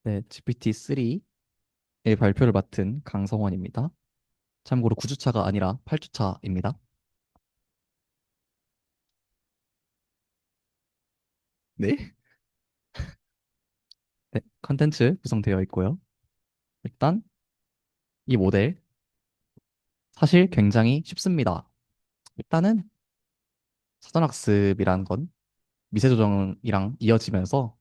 네, GPT-3의 발표를 맡은 강성원입니다. 참고로 9주차가 아니라 8주차입니다. 네? 네, 컨텐츠 구성되어 있고요. 일단 이 모델 사실 굉장히 쉽습니다. 일단은 사전학습이라는 건 미세 조정이랑 이어지면서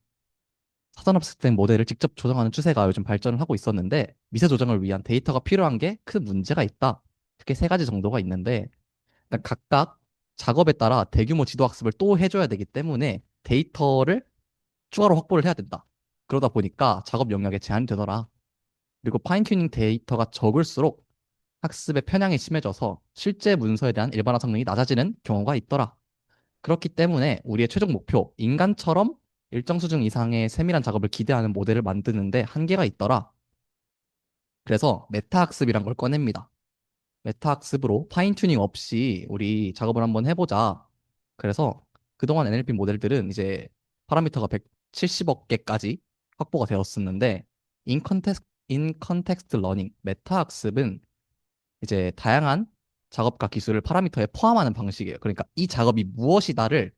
사전학습된 모델을 직접 조정하는 추세가 요즘 발전을 하고 있었는데 미세 조정을 위한 데이터가 필요한 게 큰 문제가 있다. 크게 세 가지 정도가 있는데 일단 각각 작업에 따라 대규모 지도학습을 또 해줘야 되기 때문에 데이터를 추가로 확보를 해야 된다. 그러다 보니까 작업 영역에 제한이 되더라. 그리고 파인튜닝 데이터가 적을수록 학습의 편향이 심해져서 실제 문서에 대한 일반화 성능이 낮아지는 경우가 있더라. 그렇기 때문에 우리의 최종 목표, 인간처럼 일정 수준 이상의 세밀한 작업을 기대하는 모델을 만드는데 한계가 있더라. 그래서 메타학습이란 걸 꺼냅니다. 메타학습으로 파인튜닝 없이 우리 작업을 한번 해보자. 그래서 그동안 NLP 모델들은 이제 파라미터가 170억 개까지 확보가 되었었는데 인 컨텍스트 러닝, 메타학습은 이제 다양한 작업과 기술을 파라미터에 포함하는 방식이에요. 그러니까 이 작업이 무엇이다를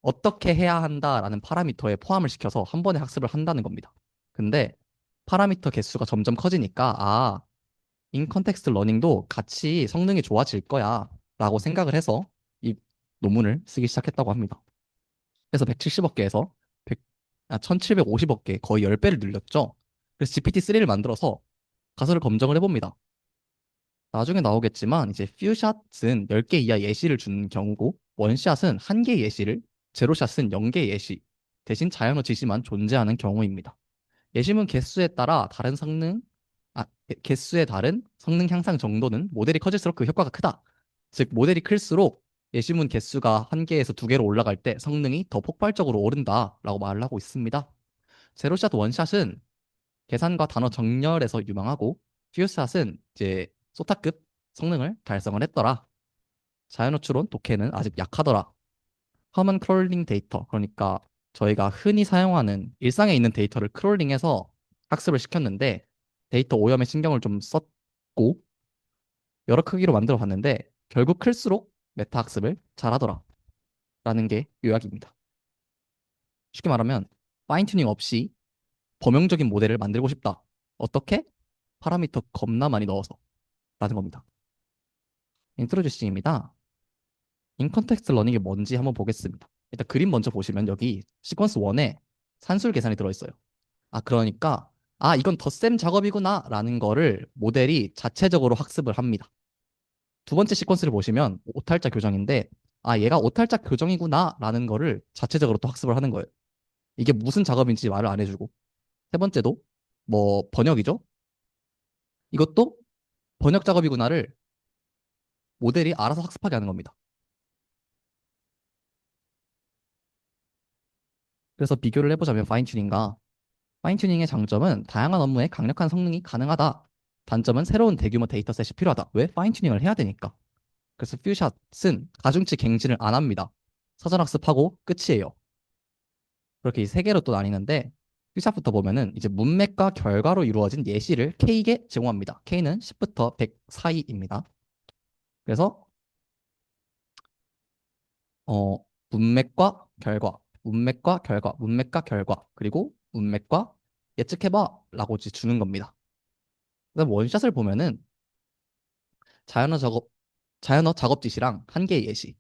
어떻게 해야 한다라는 파라미터에 포함을 시켜서 한 번에 학습을 한다는 겁니다. 근데 파라미터 개수가 점점 커지니까 인 컨텍스트 러닝도 같이 성능이 좋아질 거야 라고 생각을 해서 이 논문을 쓰기 시작했다고 합니다. 그래서 170억 개에서 1750억 개 거의 10배를 늘렸죠. 그래서 GPT-3를 만들어서 가설을 검증을 해봅니다. 나중에 나오겠지만 이제 퓨샷은 10개 이하 예시를 준 경우고 원샷은 1개 예시를 제로샷은 0개 예시 대신 자연어 지시만 존재하는 경우입니다. 예시문 개수에 따라 다른 성능, 개수의 다른 성능 향상 정도는 모델이 커질수록 그 효과가 크다. 즉, 모델이 클수록 예시문 개수가 한 개에서 두 개로 올라갈 때 성능이 더 폭발적으로 오른다라고 말을 하고 있습니다. 제로샷, 원샷은 계산과 단어 정렬에서 유망하고 퓨샷은 이제 소타급 성능을 달성을 했더라. 자연어 추론, 독해는 아직 약하더라. 커먼 크롤링 데이터, 그러니까 저희가 흔히 사용하는 일상에 있는 데이터를 크롤링해서 학습을 시켰는데 데이터 오염에 신경을 좀 썼고 여러 크기로 만들어 봤는데 결국 클수록 메타 학습을 잘하더라 라는 게 요약입니다. 쉽게 말하면 파인튜닝 없이 범용적인 모델을 만들고 싶다. 어떻게? 파라미터 겁나 많이 넣어서 라는 겁니다. 인트로듀싱입니다. 인컨텍스트 러닝이 뭔지 한번 보겠습니다. 일단 그림 먼저 보시면 여기 시퀀스 1에 산술 계산이 들어있어요. 그러니까 이건 덧셈 작업이구나 라는 거를 모델이 자체적으로 학습을 합니다. 두 번째 시퀀스를 보시면 오탈자 교정인데 얘가 오탈자 교정이구나 라는 거를 자체적으로 또 학습을 하는 거예요. 이게 무슨 작업인지 말을 안 해주고 세 번째도 뭐 번역이죠. 이것도 번역 작업이구나를 모델이 알아서 학습하게 하는 겁니다. 그래서 비교를 해보자면 파인튜닝과 파인튜닝의 장점은 다양한 업무에 강력한 성능이 가능하다. 단점은 새로운 대규모 데이터셋이 필요하다. 왜? 파인튜닝을 해야 되니까. 그래서 퓨샷은 가중치 갱신을 안 합니다. 사전학습하고 끝이에요. 그렇게 이 세 개로 또 나뉘는데 퓨샷부터 보면은 이제 문맥과 결과로 이루어진 예시를 K에게 제공합니다. K는 10부터 100 사이입니다. 그래서 어, 문맥과 결과, 그리고 문맥과 예측해봐라고 이제 주는 겁니다. 그다음 원샷을 보면은 자연어 작업 자연어 작업 지시랑 한 개의 예시.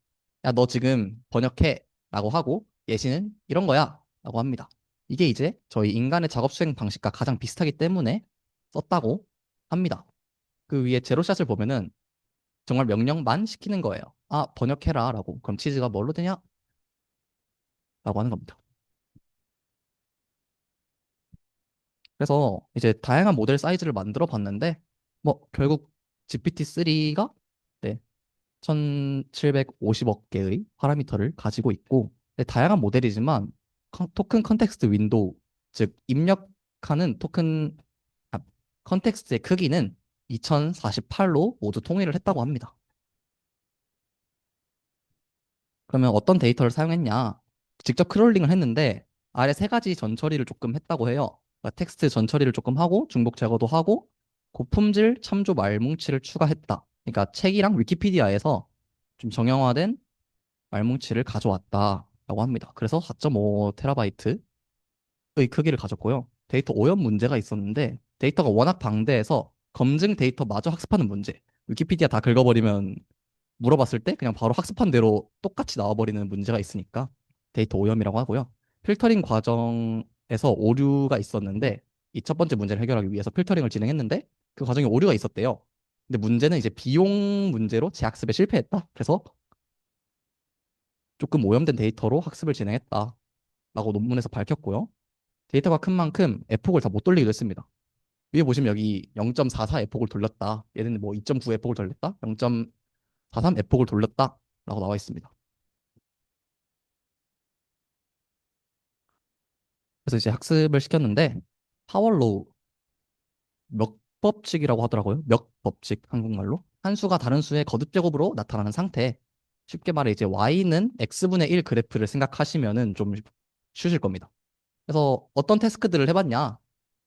야, 너 지금 번역해라고 하고 예시는 이런 거야라고 합니다. 이게 이제 저희 인간의 작업 수행 방식과 가장 비슷하기 때문에 썼다고 합니다. 그 위에 제로샷을 보면은 정말 명령만 시키는 거예요. 번역해라라고. 그럼 치즈가 뭘로 되냐? 라고 하는 겁니다. 그래서 이제 다양한 모델 사이즈를 만들어 봤는데 뭐 결국 GPT-3가 1750억 개의 파라미터를 가지고 있고 다양한 모델이지만 토큰 컨텍스트 윈도우 즉 입력하는 토큰 아, 컨텍스트의 크기는 2048로 모두 통일을 했다고 합니다. 그러면 어떤 데이터를 사용했냐? 직접 크롤링을 했는데 아래 세 가지 전처리를 조금 했다고 해요. 그러니까 텍스트 전처리를 조금 하고 중복 제거도 하고 고품질 참조 말뭉치를 추가했다. 그러니까 책이랑 위키피디아에서 좀 정형화된 말뭉치를 가져왔다라고 합니다. 그래서 4.5 테라바이트의 크기를 가졌고요. 데이터 오염 문제가 있었는데 데이터가 워낙 방대해서 검증 데이터마저 학습하는 문제. 위키피디아 다 긁어버리면 물어봤을 때 그냥 바로 학습한 대로 똑같이 나와버리는 문제가 있으니까 데이터 오염이라고 하고요. 필터링 과정에서 오류가 있었는데 이 첫 번째 문제를 해결하기 위해서 필터링을 진행했는데 그 과정에 오류가 있었대요. 근데 문제는 이제 비용 문제로 재학습에 실패했다. 그래서 조금 오염된 데이터로 학습을 진행했다라고 논문에서 밝혔고요. 데이터가 큰 만큼 에폭을 다 못 돌리기도 했습니다. 위에 보시면 여기 0.44 에폭을 돌렸다. 얘는 뭐 2.9 에폭을 돌렸다. 0.43 에폭을 돌렸다라고 나와 있습니다. 그래서 이제 학습을 시켰는데 파월로우 몇 법칙이라고 하더라고요. 몇 법칙 한국말로 한 수가 다른 수의 거듭 제곱으로 나타나는 상태. 쉽게 말해 이제 y는 x분의 1 그래프를 생각하시면은 좀 쉬우실 겁니다. 그래서 어떤 태스크들을 해봤냐?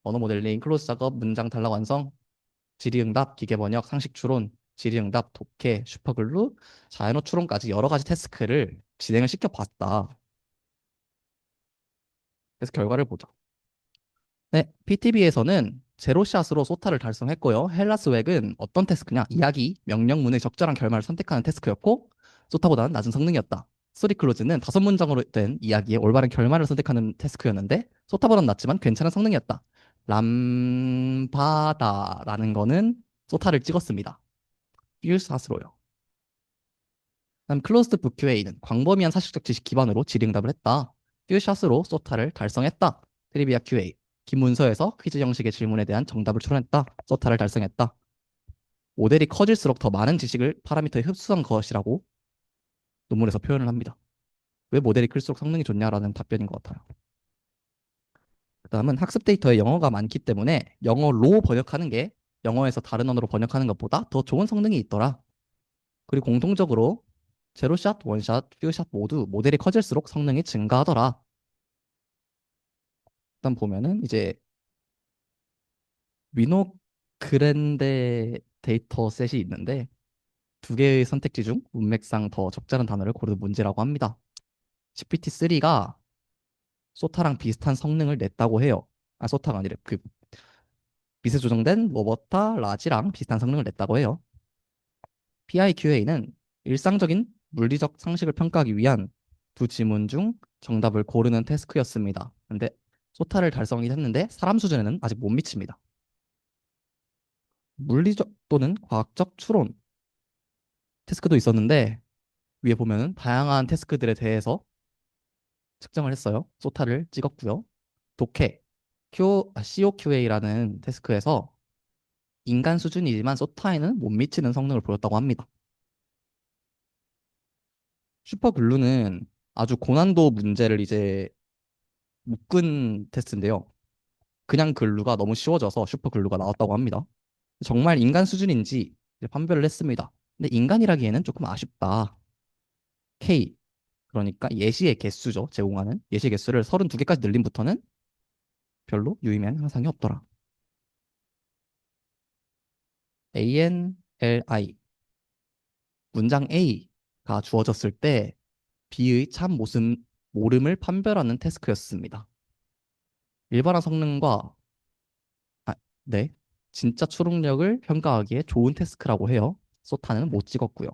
언어 모델링, 클로즈 작업, 문장 단락 완성, 질의응답, 기계 번역, 상식 추론, 질의응답, 독해, 슈퍼글루, 자연어 추론까지 여러 가지 태스크를 진행을 시켜봤다. 그래서 결과를 보자. 네, PTB에서는 제로샷으로 소타를 달성했고요. 헬라스 웩은 어떤 태스크냐? 이야기, 명령문의 적절한 결말을 선택하는 태스크였고, 소타보다는 낮은 성능이었다. 스토리 클로즈는 5문장으로 된 이야기의 올바른 결말을 선택하는 태스크였는데, 소타보다는 낮지만 괜찮은 성능이었다. 람바다라는 거는 소타를 찍었습니다. 1샷으로요. 그다음 클로즈드 VQA는 광범위한 사실적 지식 기반으로 질의응답을 했다. 퓨샷으로 소타를 달성했다. 트리비아 QA 긴 문서에서 퀴즈 형식의 질문에 대한 정답을 추론했다. 소타를 달성했다. 모델이 커질수록 더 많은 지식을 파라미터에 흡수한 것이라고 논문에서 표현을 합니다. 왜 모델이 클수록 성능이 좋냐라는 답변인 것 같아요. 그다음은 학습 데이터에 영어가 많기 때문에 영어로 번역하는 게 영어에서 다른 언어로 번역하는 것보다 더 좋은 성능이 있더라. 그리고 공통적으로 제로샷, 원샷, 퓨샷 모두 모델이 커질수록 성능이 증가하더라. 일단 보면은 이제 위노 그랜데 데이터 셋이 있는데 두 개의 선택지 중 문맥상 더 적절한 단어를 고르는 문제라고 합니다. GPT-3가 소타랑 비슷한 성능을 냈다고 해요. 아, 소타가 아니라 그 미세 조정된 로버타 라지랑 비슷한 성능을 냈다고 해요. PIQA는 일상적인 물리적 상식을 평가하기 위한 두 지문 중 정답을 고르는 태스크였습니다. 근데 소타를 달성이 했는데 사람 수준에는 아직 못 미칩니다. 물리적 또는 과학적 추론 태스크도 있었는데 위에 보면은 다양한 태스크들에 대해서 측정을 했어요. 소타를 찍었고요. 독해 COQA라는 태스크에서 인간 수준이지만 소타에는 못 미치는 성능을 보였다고 합니다. 슈퍼글루는 아주 고난도 문제를 이제 묶은 테스트인데요. 그냥 글루가 너무 쉬워져서 슈퍼글루가 나왔다고 합니다. 정말 인간 수준인지 이제 판별을 했습니다. 근데 인간이라기에는 조금 아쉽다. K 그러니까 예시의 개수죠. 제공하는 예시 개수를 32개까지 늘림부터는 별로 유의미한 향상이 없더라. ANLI 문장 A가 주어졌을 때 B의 참 모름을 판별하는 태스크였습니다. 일반화 성능과 네, 진짜 추론력을 평가하기에 좋은 태스크라고 해요. 소타는 못 찍었고요.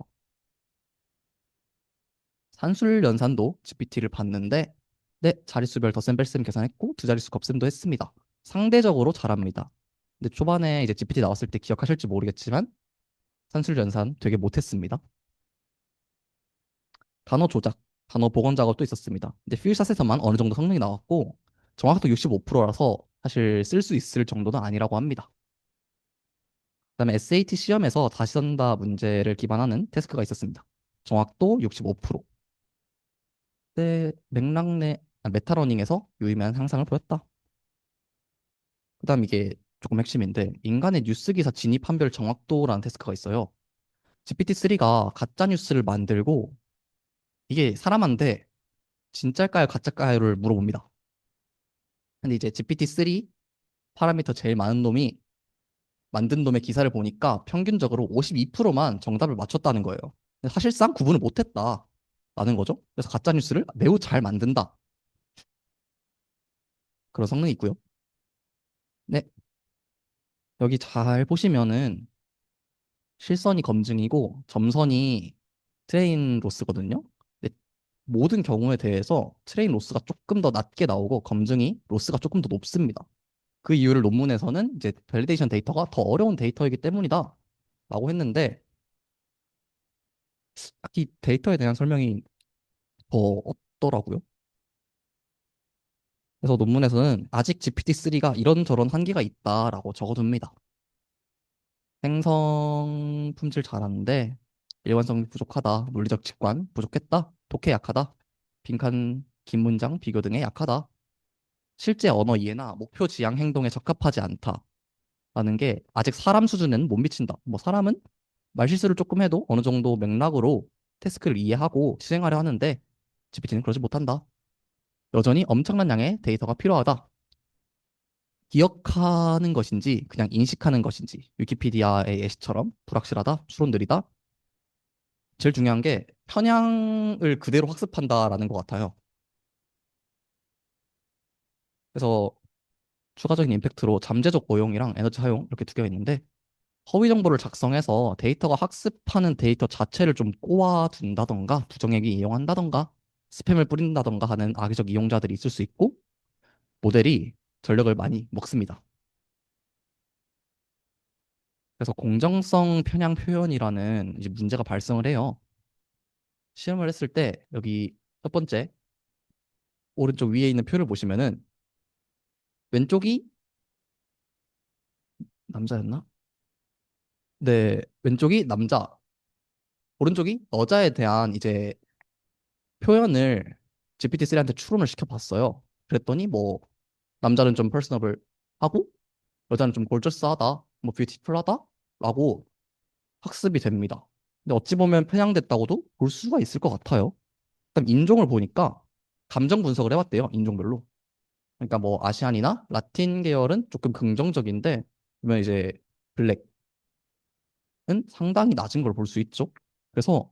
산술 연산도 GPT를 봤는데 네, 자릿수별 덧셈 뺄셈 계산했고 두 자릿수 곱셈도 했습니다. 상대적으로 잘합니다. 근데 초반에 이제 GPT 나왔을 때 기억하실지 모르겠지만 산술 연산 되게 못했습니다. 단어 조작, 단어 복원 작업도 있었습니다. 근데 퓨샷에서만 어느 정도 성능이 나왔고 정확도 65%라서 사실 쓸 수 있을 정도는 아니라고 합니다. 그다음에 SAT 시험에서 다시 선다 문제를 기반하는 태스크가 있었습니다. 정확도 65%. 때 맥락 내 메타러닝에서 유의미한 향상을 보였다. 그다음 이게 조금 핵심인데 인간의 뉴스 기사 진입 판별 정확도라는 테스트가 있어요. GPT-3가 가짜 뉴스를 만들고 이게 사람한테 진짜일까요, 가짜일까요를 물어봅니다. 근데 이제 GPT-3 파라미터 제일 많은 놈이 만든 놈의 기사를 보니까 평균적으로 52%만 정답을 맞췄다는 거예요. 근데 사실상 구분을 못했다라는 거죠. 그래서 가짜 뉴스를 매우 잘 만든다. 그런 성능이 있고요. 네, 여기 잘 보시면은 실선이 검증이고 점선이 트레인 로스거든요. 근데 모든 경우에 대해서 트레인 로스가 조금 더 낮게 나오고 검증이 로스가 조금 더 높습니다. 그 이유를 논문에서는 이제 밸리데이션 데이터가 더 어려운 데이터이기 때문이다 라고 했는데 딱히 데이터에 대한 설명이 더 없더라고요. 그래서 논문에서는 아직 GPT-3가 이런저런 한계가 있다라고 적어둡니다. 생성 품질 잘하는데 일관성 부족하다, 물리적 직관 부족했다, 독해 약하다, 빈칸 긴 문장 비교 등에 약하다, 실제 언어 이해나 목표 지향 행동에 적합하지 않다라는 게 아직 사람 수준은 못 미친다. 뭐 사람은 말실수를 조금 해도 어느 정도 맥락으로 태스크를 이해하고 실행하려 하는데 GPT는 그러지 못한다. 여전히 엄청난 양의 데이터가 필요하다. 기억하는 것인지 그냥 인식하는 것인지 위키피디아의 예시처럼 불확실하다, 추론 느리다. 제일 중요한 게 편향을 그대로 학습한다라는 것 같아요. 그래서 추가적인 임팩트로 잠재적 오용이랑 에너지 사용 이렇게 두 개가 있는데 허위 정보를 작성해서 데이터가 학습하는 데이터 자체를 좀 꼬아둔다던가 부정액이 이용한다던가 스팸을 뿌린다던가 하는 악의적 이용자들이 있을 수 있고 모델이 전력을 많이 먹습니다. 그래서 공정성 편향 표현이라는 이제 문제가 발생을 해요. 시험을 했을 때 여기 첫 번째 오른쪽 위에 있는 표를 보시면은 왼쪽이 남자였나? 네, 왼쪽이 남자, 오른쪽이 여자에 대한 이제 표현을 GPT-3한테 추론을 시켜봤어요. 그랬더니 뭐 남자는 좀 퍼스너블하고 여자는 좀 골저스하다, 뭐 뷰티풀하다라고 학습이 됩니다. 근데 어찌 보면 편향됐다고도 볼 수가 있을 것 같아요. 그다음 인종을 보니까 감정 분석을 해봤대요. 인종별로. 그러니까 뭐 아시안이나 라틴 계열은 조금 긍정적인데 그러면 이제 블랙은 상당히 낮은 걸 볼 수 있죠. 그래서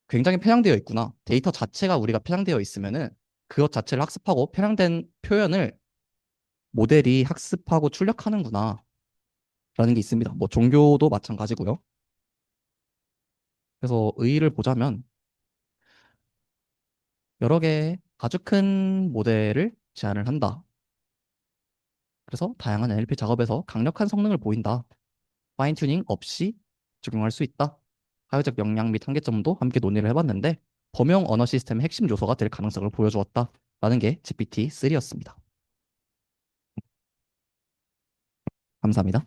굉장히 편향되어 있구나. 데이터 자체가 우리가 편향되어 있으면은 그것 자체를 학습하고 편향된 표현을 모델이 학습하고 출력하는구나. 라는 게 있습니다. 뭐 종교도 마찬가지고요. 그래서 의의를 보자면 여러 개의 아주 큰 모델을 제안을 한다. 그래서 다양한 NLP 작업에서 강력한 성능을 보인다. 파인 튜닝 없이 적용할 수 있다. 사회적 역량 및 한계점도 함께 논의를 해봤는데 범용 언어 시스템의 핵심 요소가 될 가능성을 보여주었다. 라는 게 GPT-3였습니다. 감사합니다.